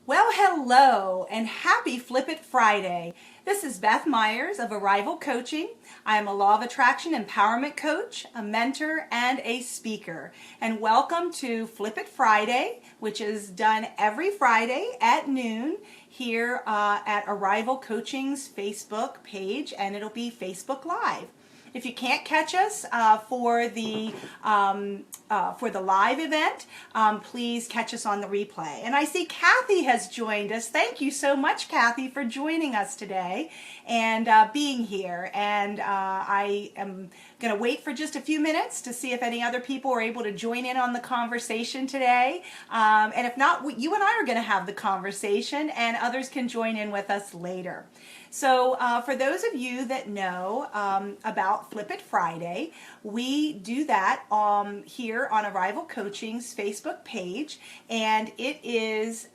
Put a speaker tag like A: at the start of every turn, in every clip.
A: Well, hello and happy Flip It Friday. This is Beth Myers of Arrival Coaching. I am a Law of Attraction Empowerment Coach, a mentor, and a speaker. And welcome to Flip It Friday, which is done every Friday at noon here at Arrival Coaching's Facebook page, and it'll be Facebook Live. If you can't catch us for the live event, please catch us on the replay. And I see Kathy has joined us. Thank you so much, Kathy, for joining us today and being here. And I am going to wait for just a few minutes to see if any other people are able to join in on the conversation today. And if not, you and I are going to have the conversation, and others can join in with us later. So for those of you that know about Flip It Friday, we do that here on Arrival Coaching's Facebook page, and it is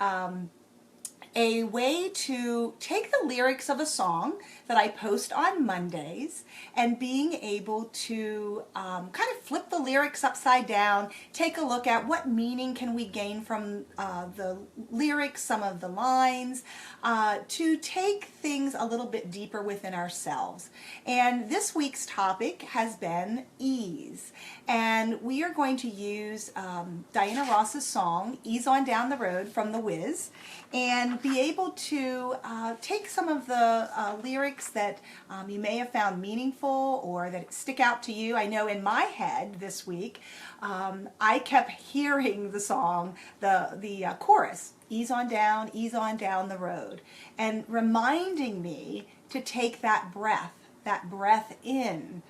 A: a way to take the lyrics of a song that I post on Mondays and being able to kind of flip the lyrics upside down, take a look at what meaning can we gain from the lyrics, some of the lines, to take things a little bit deeper within ourselves. And this week's topic has been ease. And we are going to use Diana Ross's song, Ease on Down the Road from The Wiz, and be able to take some of the lyrics that you may have found meaningful or that stick out to you. I know in my head this week, I kept hearing the song, the chorus, ease on down the road, and reminding me to take that breath in.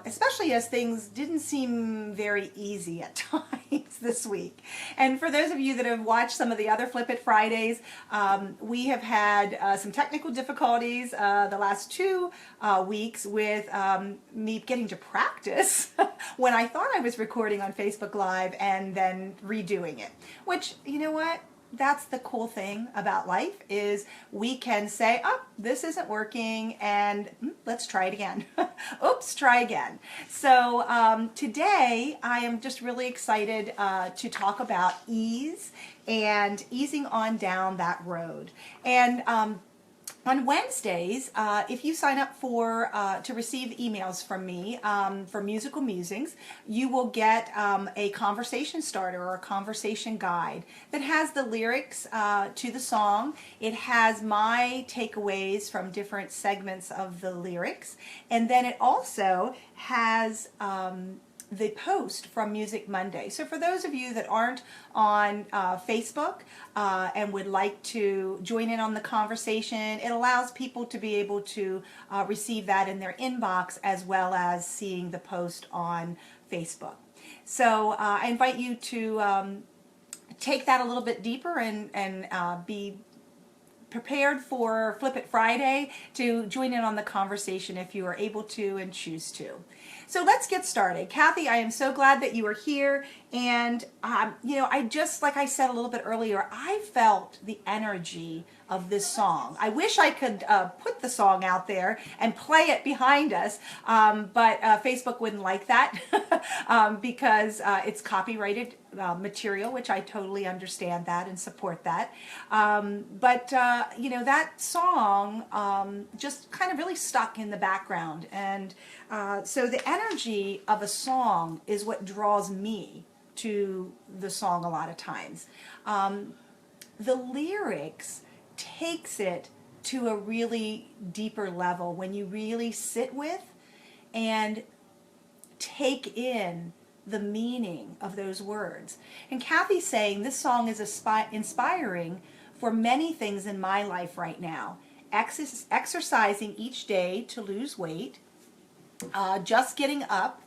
A: Especially as things didn't seem very easy at times this week. And for those of you that have watched some of the other Flip It Fridays, we have had some technical difficulties the last 2 weeks with me getting to practice when I thought I was recording on Facebook Live and then redoing it. Which, you know what? That's the cool thing about life is we can say, oh, this isn't working, and let's try it again. Oops, try again. So today I am just really excited to talk about ease and easing on down that road. And on Wednesdays, if you sign up for to receive emails from me for Musical Musings, you will get a conversation starter or a conversation guide that has the lyrics to the song. It has my takeaways from different segments of the lyrics, and then it also has the post from Music Monday. So for those of you that aren't on Facebook and would like to join in on the conversation, it allows people to be able to receive that in their inbox as well as seeing the post on Facebook. So I invite you to take that a little bit deeper and be prepared for Flip It Friday to join in on the conversation if you are able to and choose to. So let's get started. Kathy, I am so glad that you are here. And, I just, like I said a little bit earlier, I felt the energy of this song. I wish I could put the song out there and play it behind us, but Facebook wouldn't like that because it's copyrighted material, which I totally understand that and support that. But that song just kind of really stuck in the background. And so the energy of a song is what draws me to the song a lot of times. The lyrics takes it to a really deeper level when you really sit with and take in the meaning of those words. And Kathy's saying this song is inspiring for many things in my life right now. Exercising each day to lose weight, just getting up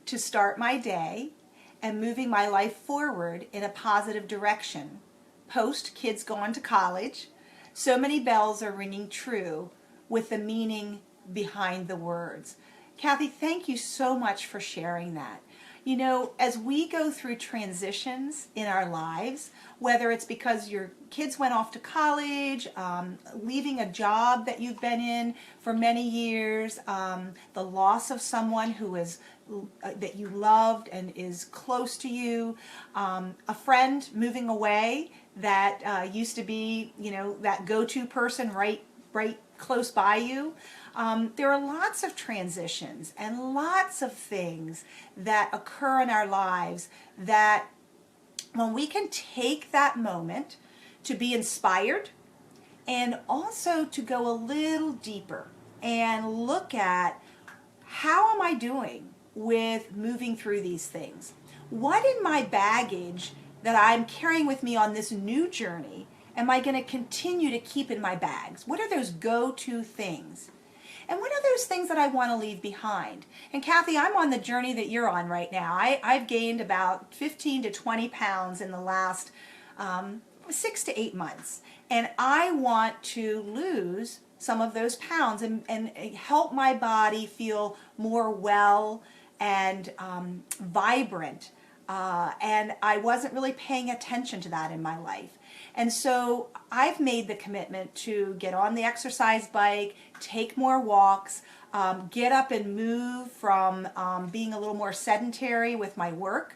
A: to start my day, and moving my life forward in a positive direction. Post kids going to college, so many bells are ringing true with the meaning behind the words. Kathy, thank you so much for sharing that. As we go through transitions in our lives, whether it's because your kids went off to college, leaving a job that you've been in for many years, the loss of someone who is that you loved and is close to you, a friend moving away that used to be, that go-to person right close by you. There are lots of transitions and lots of things that occur in our lives that when we can take that moment to be inspired and also to go a little deeper and look at how am I doing with moving through these things? What in my baggage that I'm carrying with me on this new journey am I going to continue to keep in my bags? What are those go-to things? And what are those things that I want to leave behind? And Kathy, I'm on the journey that you're on right now. I've gained about 15 to 20 pounds in the last 6 to 8 months. And I want to lose some of those pounds and help my body feel more well and vibrant. And I wasn't really paying attention to that in my life. And so I've made the commitment to get on the exercise bike, take more walks, get up and move from being a little more sedentary with my work,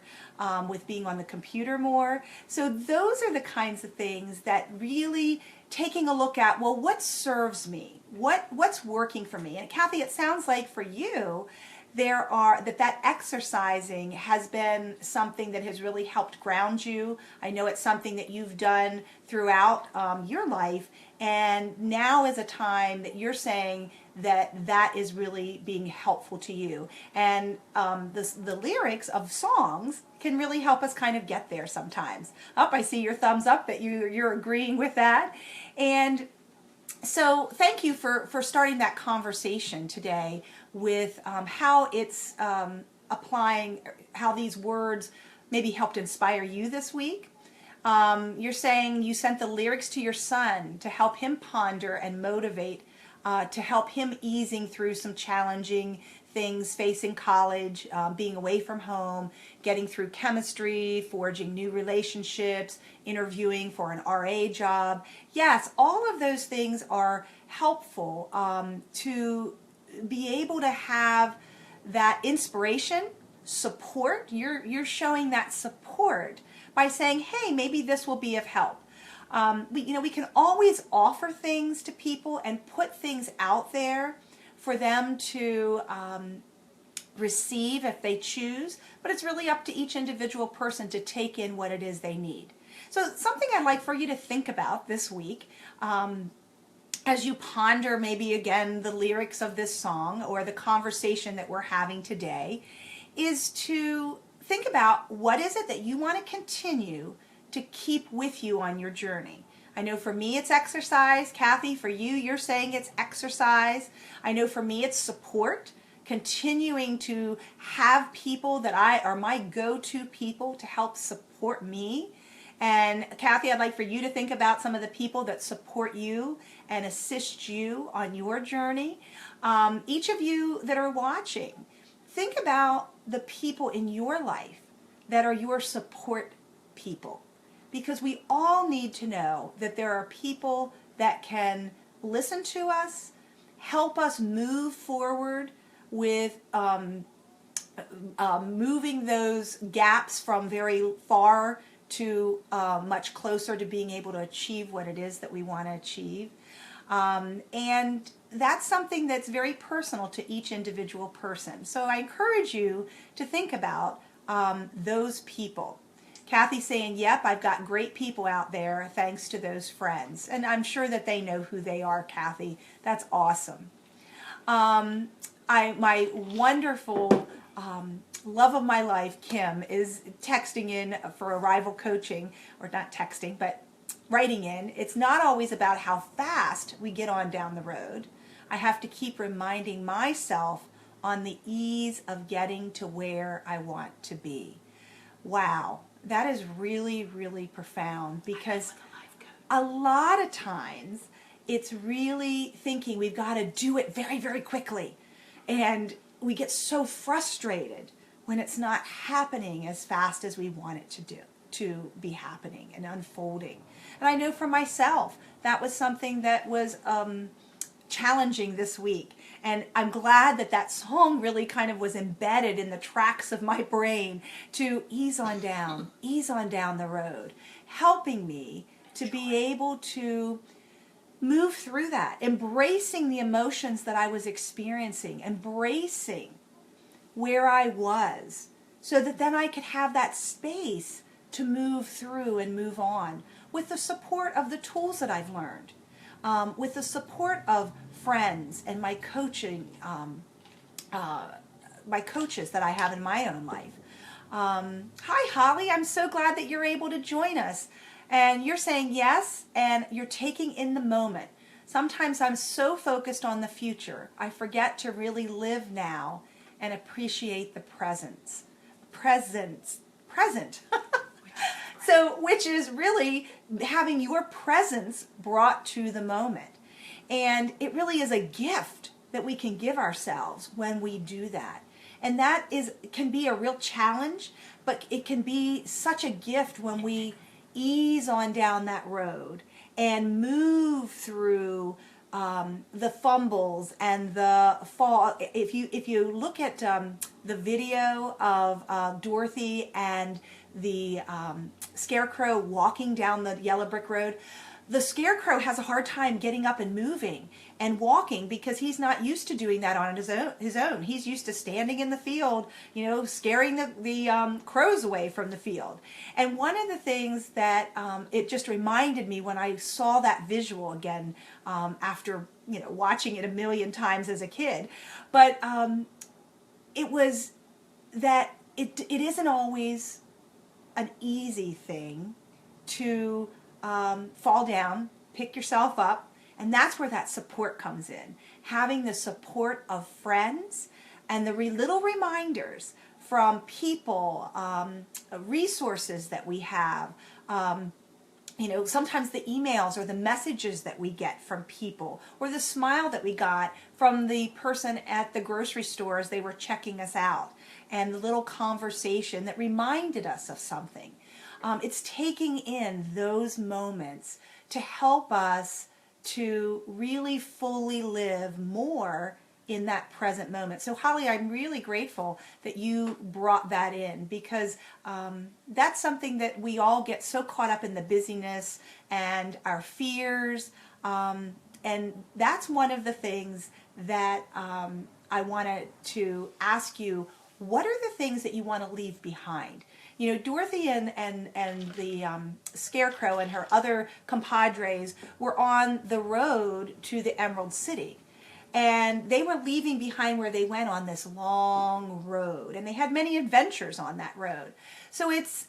A: with being on the computer more. So those are the kinds of things that really taking a look at, well, what serves me? What's working for me? And Kathy, it sounds like for you, that exercising has been something that has really helped ground you. I know it's something that you've done throughout your life, and now is a time that you're saying that is really being helpful to you. And the lyrics of songs can really help us kind of get there sometimes. I see your thumbs up that you're agreeing with that. And so thank you for starting that conversation today with how it's applying, how these words maybe helped inspire you this week. You're saying you sent the lyrics to your son to help him ponder and motivate, to help him easing through some challenging things facing college, being away from home, getting through chemistry, forging new relationships, interviewing for an RA job. Yes, all of those things are helpful to be able to have that inspiration, support. You're showing that support by saying, hey, maybe this will be of help. We can always offer things to people and put things out there for them to receive if they choose, but it's really up to each individual person to take in what it is they need. So something I'd like for you to think about this week, as you ponder maybe again the lyrics of this song or the conversation that we're having today, is to think about what is it that you want to continue to keep with you on your journey. I know for me it's exercise. Kathy, for you, you're saying it's exercise. I know for me it's support, continuing to have people that are my go-to people to help support me. And Kathy, I'd like for you to think about some of the people that support you and assist you on your journey. Each of you that are watching, think about the people in your life that are your support people. Because we all need to know that there are people that can listen to us, help us move forward with moving those gaps from very far to much closer to being able to achieve what it is that we want to achieve. And that's something that's very personal to each individual person. So I encourage you to think about those people. Kathy's saying, yep, I've got great people out there thanks to those friends. And I'm sure that they know who they are, Kathy. That's awesome. My wonderful love of my life, Kim, is texting in for Arrival Coaching, or not texting, but writing in. It's not always about how fast we get on down the road. I have to keep reminding myself on the ease of getting to where I want to be. Wow. That is really, really profound, because a lot of times it's really thinking we've got to do it very, very quickly. And we get so frustrated when it's not happening as fast as we want it to be happening and unfolding. And I know for myself, that was something that was challenging this week. And I'm glad that that song really kind of was embedded in the tracks of my brain to ease on down the road, helping me to be able to move through that, embracing the emotions that I was experiencing, embracing where I was, so that then I could have that space to move through and move on with the support of the tools that I've learned, with the support of friends and my coaching, my coaches that I have in my own life. Hi, Holly. I'm so glad that you're able to join us. And you're saying yes, and you're taking in the moment. Sometimes I'm so focused on the future, I forget to really live now and appreciate the present. So, which is really having your presence brought to the moment. And it really is a gift that we can give ourselves when we do that. And that can be a real challenge, but it can be such a gift when we ease on down that road and move through the fumbles and the fall. If you look at the video of Dorothy and the Scarecrow walking down the yellow brick road, the Scarecrow has a hard time getting up and moving and walking because he's not used to doing that on his own. He's used to standing in the field, scaring the crows away from the field. And one of the things that it just reminded me when I saw that visual again after watching it a million times as a kid, but it was that it isn't always an easy thing to fall down, pick yourself up, and that's where that support comes in. Having the support of friends and the little reminders from people, resources that we have, sometimes the emails or the messages that we get from people, or the smile that we got from the person at the grocery store as they were checking us out, and the little conversation that reminded us of something. It's taking in those moments to help us to really fully live more in that present moment. So Holly, I'm really grateful that you brought that in, because that's something that we all get so caught up in, the busyness and our fears. And that's one of the things that I wanted to ask you. What are the things that you want to leave behind? Dorothy and the Scarecrow and her other compadres were on the road to the Emerald City. And they were leaving behind where they went on this long road. And they had many adventures on that road. So it's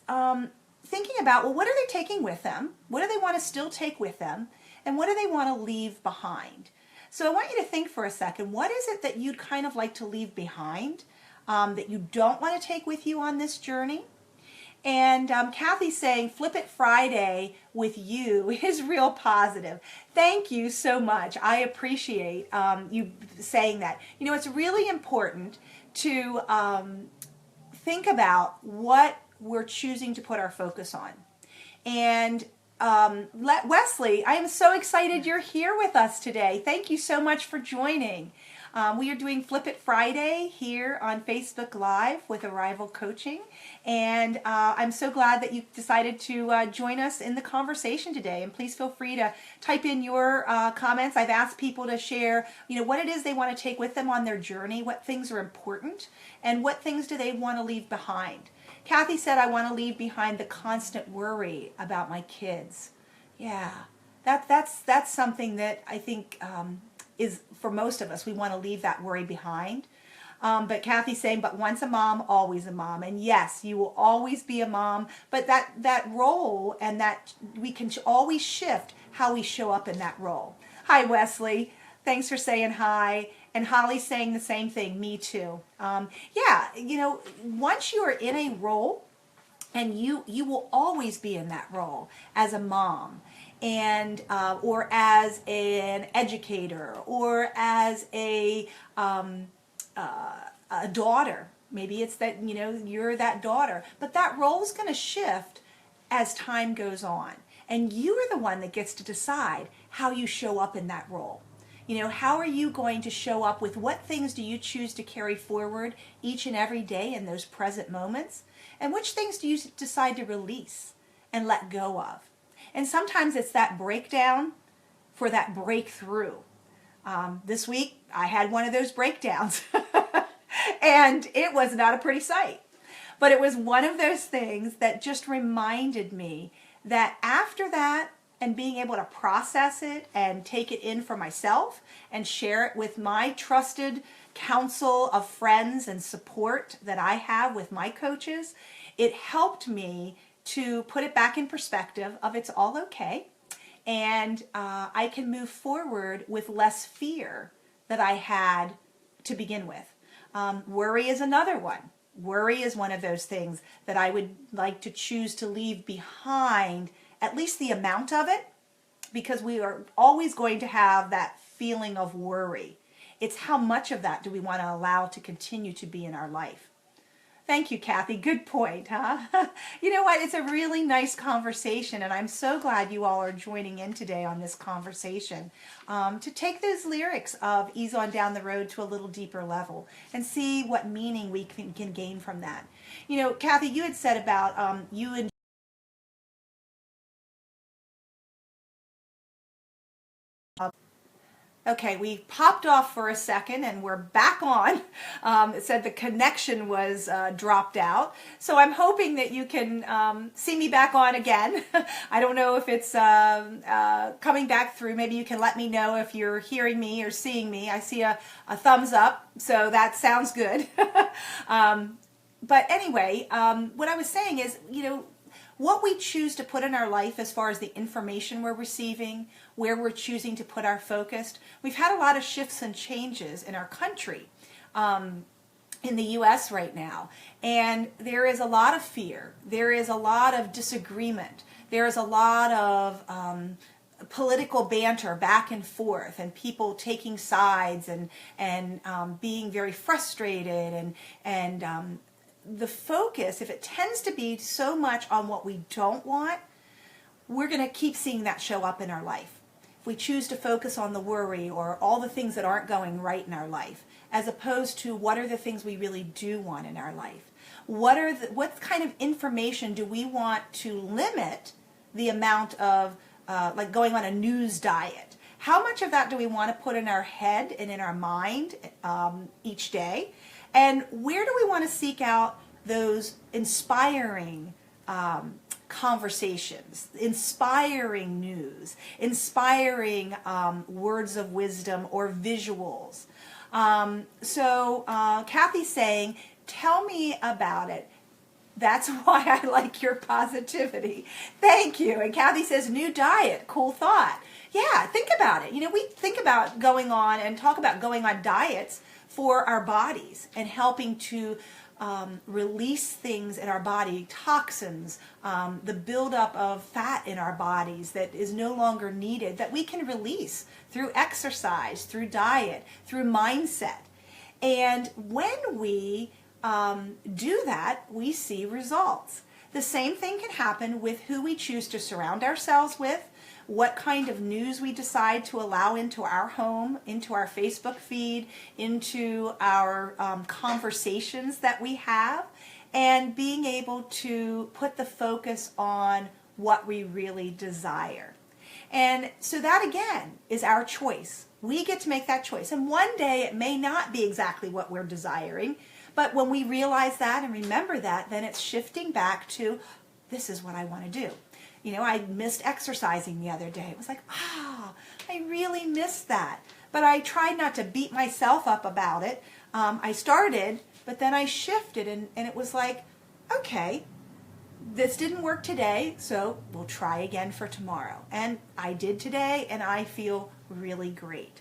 A: thinking about, well, what are they taking with them? What do they want to still take with them? And what do they want to leave behind? So I want you to think for a second, what is it that you'd kind of like to leave behind that you don't want to take with you on this journey? And Kathy's saying, Flip It Friday with you is real positive. Thank you so much. I appreciate you saying that. It's really important to think about what we're choosing to put our focus on. And Wesley, I am so excited you're here with us today. Thank you so much for joining. We are doing Flip It Friday here on Facebook Live with Arrival Coaching, and I'm so glad that you decided to join us in the conversation today. And please feel free to type in your comments. I've asked people to share, what it is they want to take with them on their journey, what things are important, and what things do they want to leave behind. Kathy said, I want to leave behind the constant worry about my kids. Yeah, that's something that I think is for most of us. We want to leave that worry behind. But Kathy's saying, but once a mom, always a mom. And yes, you will always be a mom, but that role, and that we can always shift how we show up in that role. Hi, Wesley. Thanks for saying hi. And Holly's saying the same thing. Me too. Once you are in a role, and you will always be in that role as a mom, and or as an educator, or as a daughter. Maybe it's that you're that daughter, but that role is going to shift as time goes on, and you are the one that gets to decide how you show up in that role. You know, how are you going to show up with what things do you choose to carry forward each and every day in those present moments? And which things do you decide to release and let go of? And sometimes it's that breakdown for that breakthrough. This week, I had one of those breakdowns, and it was not a pretty sight. But it was one of those things that just reminded me that after that, and being able to process it and take it in for myself and share it with my trusted council of friends and support that I have with my coaches, it helped me to put it back in perspective of it's all okay. And I can move forward with less fear that I had to begin with. Worry is another one. Worry is one of those things that I would like to choose to leave behind, at least the amount of it, because we are always going to have that feeling of worry. It's how much of that do we want to allow to continue to be in our life. Thank you, Kathy. Good point, huh? You know what? It's a really nice conversation, and I'm so glad you all are joining in today on this conversation to take those lyrics of Ease On Down the Road to a little deeper level and see what meaning we can gain from that. You know, Kathy, you had said about you and Okay, we popped off for a second and we're back on. It said the connection was dropped out. So I'm hoping that you can see me back on again. I don't know if it's coming back through. Maybe you can let me know if you're hearing me or seeing me. I see a thumbs up, so that sounds good. But anyway, what I was saying is, you know, what we choose to put in our life as far as the information we're receiving, where we're choosing to put our focus. We've had a lot of shifts and changes in our country, in the U.S. right now, and there is a lot of fear. There is a lot of disagreement. There is a lot of political banter back and forth, and people taking sides and being very frustrated and the focus, if it tends to be so much on what we don't want, we're going to keep seeing that show up in our life. If we choose to focus on the worry or all the things that aren't going right in our life, as opposed to what are the things we really do want in our life, what kind of information do we want to limit the amount of, like going on a news diet? How much of that do we want to put in our head and in our mind each day? And where do we want to seek out those inspiring conversations, inspiring news, inspiring words of wisdom or visuals? So Kathy's saying, tell me about it. That's why I like your positivity. Thank you. And Kathy says, new diet, cool thought. Yeah, think about it. You know, we think about going on and talk about going on diets for our bodies and helping to release things in our body, toxins, the buildup of fat in our bodies that is no longer needed, that we can release through exercise, through diet, through mindset. And when we do that, we see results. The same thing can happen with who we choose to surround ourselves with, what kind of news we decide to allow into our home, into our Facebook feed, into our conversations that we have, and being able to put the focus on what we really desire. And so that again is our choice. We get to make that choice. And one day it may not be exactly what we're desiring, but when we realize that and remember that, then it's shifting back to, this is what I want to do. You know, I missed exercising the other day. It was like, I really missed that. But I tried not to beat myself up about it. I started, but then I shifted, and it was like, okay, this didn't work today, so we'll try again for tomorrow. And I did today, and I feel really great.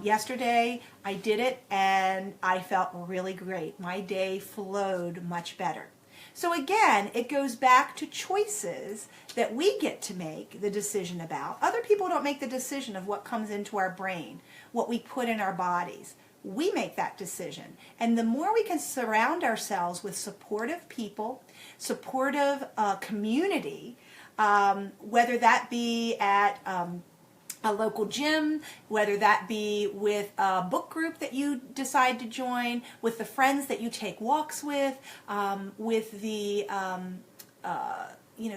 A: Yesterday, I did it, and I felt really great. My day flowed much better. So again, it goes back to choices that we get to make the decision about. Other people don't make the decision of what comes into our brain, what we put in our bodies. We make that decision. And the more we can surround ourselves with supportive people, supportive community, whether that be at a local gym, whether that be with a book group that you decide to join, with the friends that you take walks with the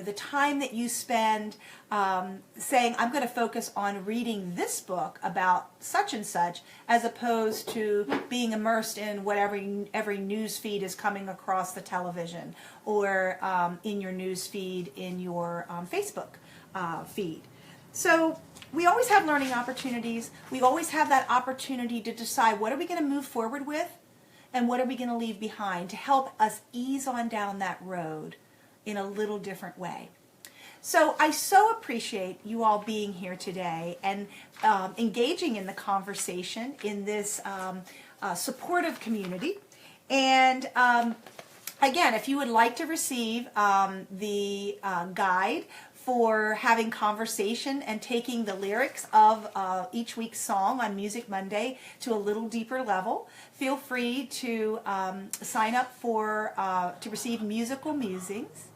A: the time that you spend saying, I'm going to focus on reading this book about such and such, as opposed to being immersed in whatever every news feed is coming across the television, or in your news feed in your Facebook feed. So we always have learning opportunities. We always have that opportunity to decide, what are we going to move forward with, and what are we going to leave behind, to help us ease on down that road in a little different way. So I so appreciate you all being here today and engaging in the conversation in this supportive community. And again, if you would like to receive the guide for having conversation and taking the lyrics of each week's song on Music Monday to a little deeper level, feel free to sign up for to receive musical musings.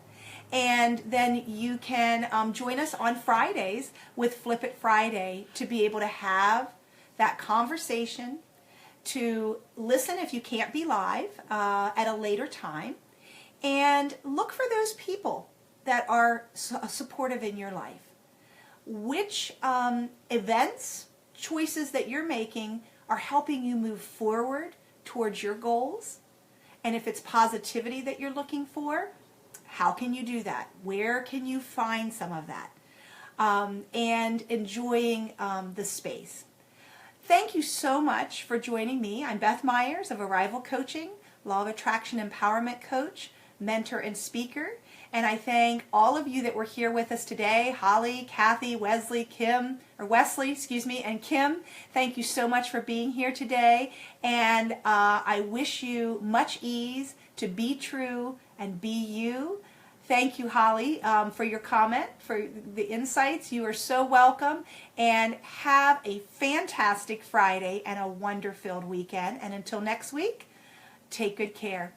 A: And then you can join us on Fridays with Flip It Friday to be able to have that conversation, to listen if you can't be live at a later time, and look for those people that are supportive in your life. Which events, choices that you're making are helping you move forward towards your goals? And if it's positivity that you're looking for, how can you do that? Where can you find some of that? And enjoying the space. Thank you so much for joining me. I'm Beth Myers of Arrival Coaching, Law of Attraction Empowerment Coach, mentor and speaker. And I thank all of you that were here with us today, Holly, Kathy, Wesley, and Kim. Thank you so much for being here today. And I wish you much ease to be true and be you. Thank you, Holly, for your comment, for the insights. You are so welcome. And have a fantastic Friday and a wonder-filled weekend. And until next week, take good care.